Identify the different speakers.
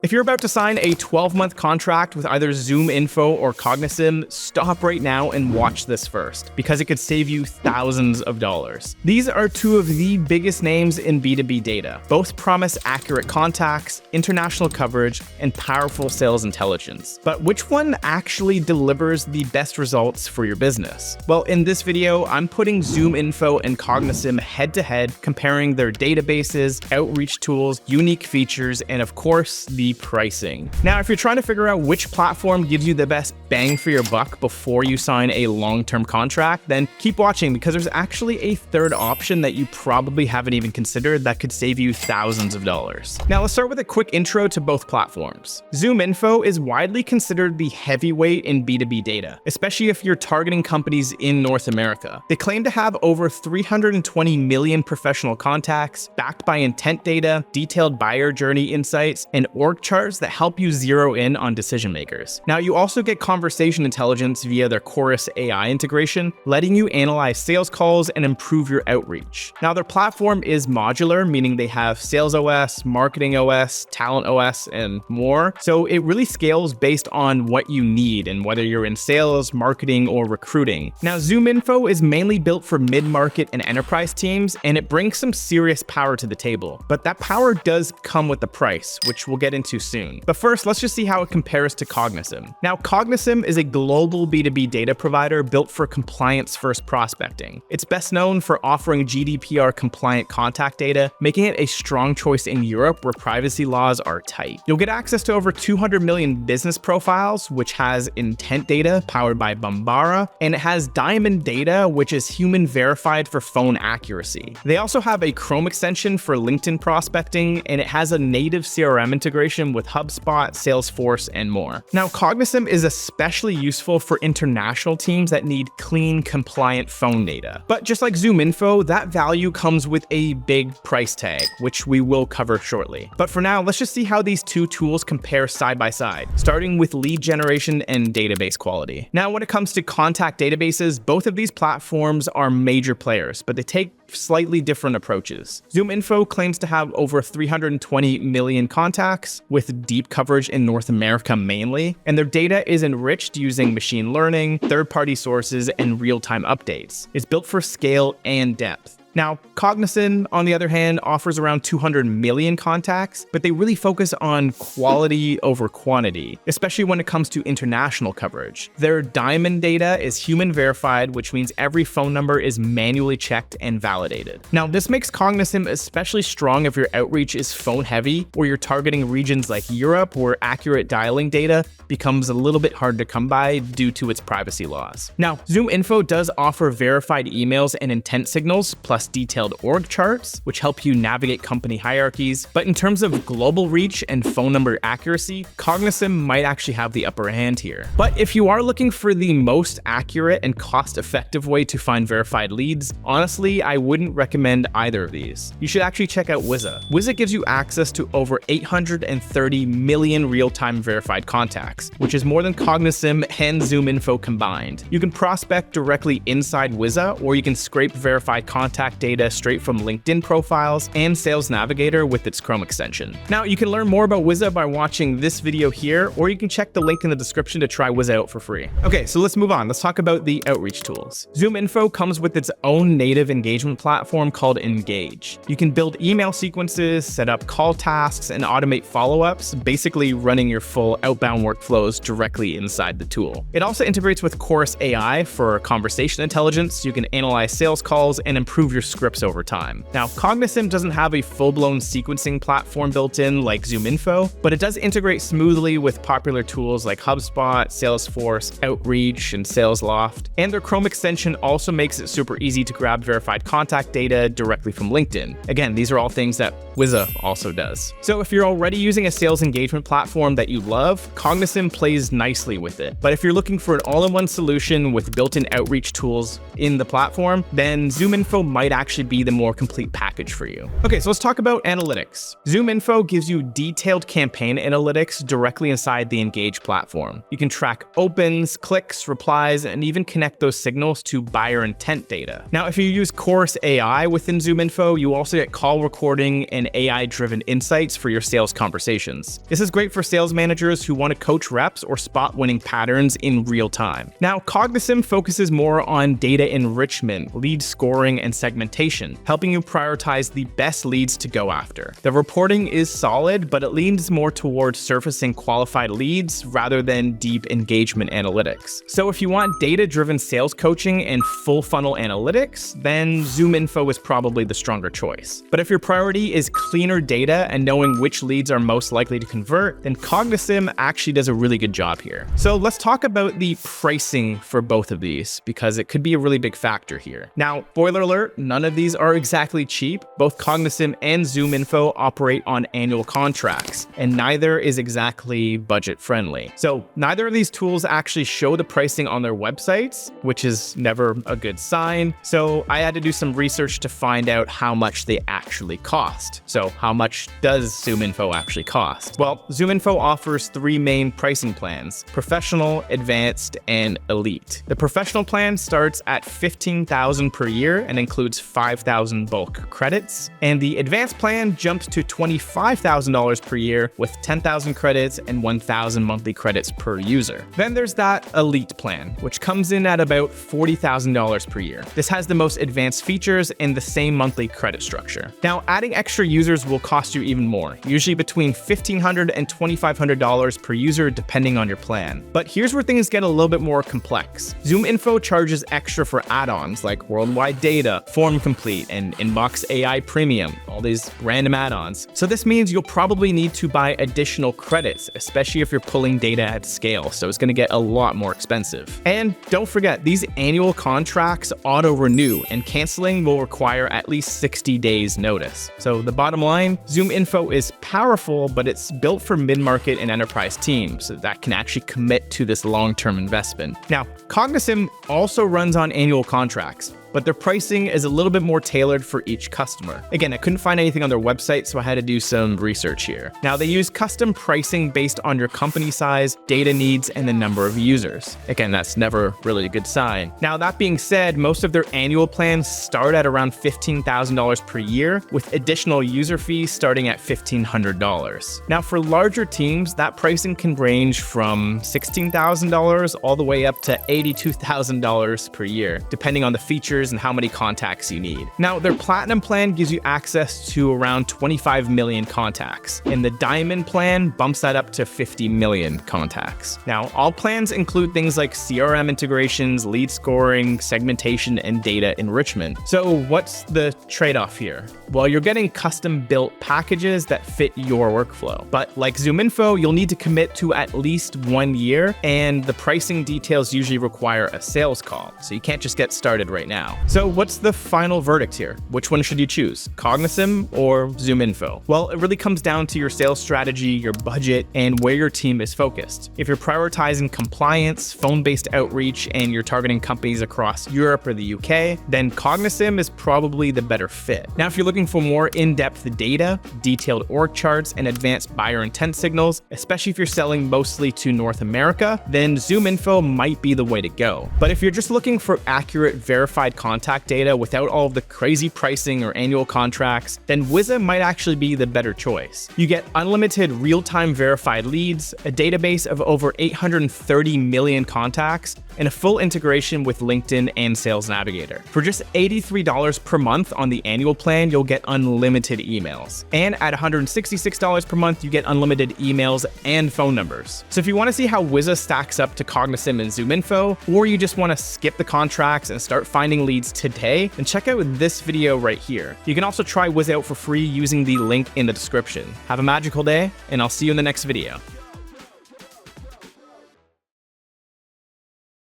Speaker 1: If you're about to sign a 12-month contract with either ZoomInfo or Cognism, stop right now and watch this first, because it could save you thousands of dollars. These are two of the biggest names in B2B data. Both promise accurate contacts, international coverage, and powerful sales intelligence. But which one actually delivers the best results for your business? Well, in this video, I'm putting ZoomInfo and Cognism head-to-head, comparing their databases, outreach tools, unique features, and of course, the pricing. Now, if you're trying to figure out which platform gives you the best bang for your buck before you sign a long-term contract, then keep watching, because there's actually a third option that you probably haven't even considered that could save you thousands of dollars. Now, let's start with a quick intro to both platforms. ZoomInfo is widely considered the heavyweight in B2B data, especially if you're targeting companies in North America. They claim to have over 320 million professional contacts, backed by intent data, detailed buyer journey insights, and org charts that help you zero in on decision makers. Now, you also get conversation intelligence via their Chorus AI integration, letting you analyze sales calls and improve your outreach. Now, their platform is modular, meaning they have Sales OS, Marketing OS, Talent OS, and more. So it really scales based on what you need and whether you're in sales, marketing, or recruiting. Now, ZoomInfo is mainly built for mid-market and enterprise teams, and it brings some serious power to the table. But that power does come with the price, which we'll get into soon. But first, let's just see how it compares to Cognism. Now, Cognism is a global B2B data provider built for compliance-first prospecting. It's best known for offering GDPR-compliant contact data, making it a strong choice in Europe where privacy laws are tight. You'll get access to over 200 million business profiles, which has intent data powered by Bombara, and it has Diamond data, which is human verified for phone accuracy. They also have a Chrome extension for LinkedIn prospecting, and it has a native CRM integration with HubSpot, Salesforce, and more. Now, Cognism is especially useful for international teams that need clean, compliant phone data. But just like ZoomInfo, that value comes with a big price tag, which we will cover shortly. But for now, let's just see how these two tools compare side by side, starting with lead generation and database quality. Now, when it comes to contact databases, both of these platforms are major players, but they take slightly different approaches. ZoomInfo claims to have over 320 million contacts with deep coverage in North America mainly, and their data is enriched using machine learning, third-party sources, and real-time updates. It's built for scale and depth. Now, Cognism, on the other hand, offers around 200 million contacts, but they really focus on quality over quantity, especially when it comes to international coverage. Their Diamond data is human verified, which means every phone number is manually checked and validated. Now, this makes Cognism especially strong if your outreach is phone heavy, or you're targeting regions like Europe, where accurate dialing data becomes a little bit hard to come by due to its privacy laws. Now, ZoomInfo does offer verified emails and intent signals, plus detailed org charts, which help you navigate company hierarchies. But in terms of global reach and phone number accuracy, Cognism might actually have the upper hand here. But if you are looking for the most accurate and cost-effective way to find verified leads, honestly, I wouldn't recommend either of these. You should actually check out Wiza. Wiza gives you access to over 830 million real-time verified contacts, which is more than Cognism and ZoomInfo combined. You can prospect directly inside Wiza, or you can scrape verified contact data straight from LinkedIn profiles and Sales Navigator with its Chrome extension. Now, you can learn more about Wiza by watching this video here, or you can check the link in the description to try Wiza out for free. Okay, so let's move on. Let's talk about the outreach tools. ZoomInfo comes with its own native engagement platform called Engage. You can build email sequences, set up call tasks, and automate follow-ups, basically running your full outbound workflows directly inside the tool. It also integrates with Chorus AI for conversation intelligence. You can analyze sales calls and improve your scripts over time. Now, Cognism doesn't have a full-blown sequencing platform built in like ZoomInfo, but it does integrate smoothly with popular tools like HubSpot, Salesforce, Outreach, and SalesLoft. And their Chrome extension also makes it super easy to grab verified contact data directly from LinkedIn. Again, these are all things that Wiza also does. So if you're already using a sales engagement platform that you love, Cognism plays nicely with it. But if you're looking for an all-in-one solution with built-in outreach tools in the platform, then ZoomInfo might might actually be the more complete package for you. Okay, so let's talk about analytics. ZoomInfo gives you detailed campaign analytics directly inside the Engage platform. You can track opens, clicks, replies, and even connect those signals to buyer intent data. Now, if you use Chorus AI within ZoomInfo, you also get call recording and AI-driven insights for your sales conversations. This is great for sales managers who want to coach reps or spot winning patterns in real time. Now, Cognism focuses more on data enrichment, lead scoring, and segmentation, helping you prioritize the best leads to go after. The reporting is solid, but it leans more towards surfacing qualified leads rather than deep engagement analytics. So if you want data-driven sales coaching and full funnel analytics, then ZoomInfo is probably the stronger choice. But if your priority is cleaner data and knowing which leads are most likely to convert, then Cognism actually does a really good job here. So let's talk about the pricing for both of these, because it could be a really big factor here. Now, spoiler alert, none of these are exactly cheap. Both Cognism and ZoomInfo operate on annual contracts, and neither is exactly budget friendly. So neither of these tools actually show the pricing on their websites, which is never a good sign. So I had to do some research to find out how much they actually cost. So how much does ZoomInfo actually cost? Well, ZoomInfo offers three main pricing plans: professional, advanced, and elite. The professional plan starts at $15,000 per year and includes 5,000 bulk credits. And the advanced plan jumps to $25,000 per year with 10,000 credits and 1,000 monthly credits per user. Then there's that elite plan, which comes in at about $40,000 per year. This has the most advanced features and the same monthly credit structure. Now, adding extra users will cost you even more, usually between $1,500 and $2,500 per user depending on your plan. But here's where things get a little bit more complex. ZoomInfo charges extra for add-ons like Worldwide Data, Form Complete, and Inbox AI Premium, all these random add-ons. So this means you'll probably need to buy additional credits, especially if you're pulling data at scale, so it's going to get a lot more expensive. And don't forget, these annual contracts auto-renew, and canceling will require at least 60 days notice. So the bottom line, ZoomInfo is powerful, but it's built for mid-market and enterprise teams that can actually commit to this long-term investment. Now, Cognism also runs on annual contracts, but their pricing is a little bit more tailored for each customer. Again, I couldn't find anything on their website, so I had to do some research here. Now, they use custom pricing based on your company size, data needs, and the number of users. Again, that's never really a good sign. Now, that being said, most of their annual plans start at around $15,000 per year, with additional user fees starting at $1,500. Now, for larger teams, that pricing can range from $16,000 all the way up to $82,000 per year, depending on the features and how many contacts you need. Now, their Platinum plan gives you access to around 25 million contacts, and the Diamond plan bumps that up to 50 million contacts. Now, all plans include things like CRM integrations, lead scoring, segmentation, and data enrichment. So what's the trade-off here? Well, you're getting custom-built packages that fit your workflow. But like ZoomInfo, you'll need to commit to at least 1 year, and the pricing details usually require a sales call, so you can't just get started right now. So what's the final verdict here? Which one should you choose, Cognism or ZoomInfo? Well, it really comes down to your sales strategy, your budget, and where your team is focused. If you're prioritizing compliance, phone-based outreach, and you're targeting companies across Europe or the UK, then Cognism is probably the better fit. Now, if you're looking for more in-depth data, detailed org charts, and advanced buyer intent signals, especially if you're selling mostly to North America, then ZoomInfo might be the way to go. But if you're just looking for accurate, verified contact data without all of the crazy pricing or annual contracts, then Wiza might actually be the better choice. You get unlimited real-time verified leads, a database of over 830 million contacts, and a full integration with LinkedIn and Sales Navigator. For just $83 per month on the annual plan, you'll get unlimited emails. And at $166 per month, you get unlimited emails and phone numbers. So if you want to see how Wiza stacks up to Cognism and ZoomInfo, or you just want to skip the contracts and start finding leads today, then check out this video right here. You can also try Wiza out for free using the link in the description. Have a magical day, and I'll see you in the next video.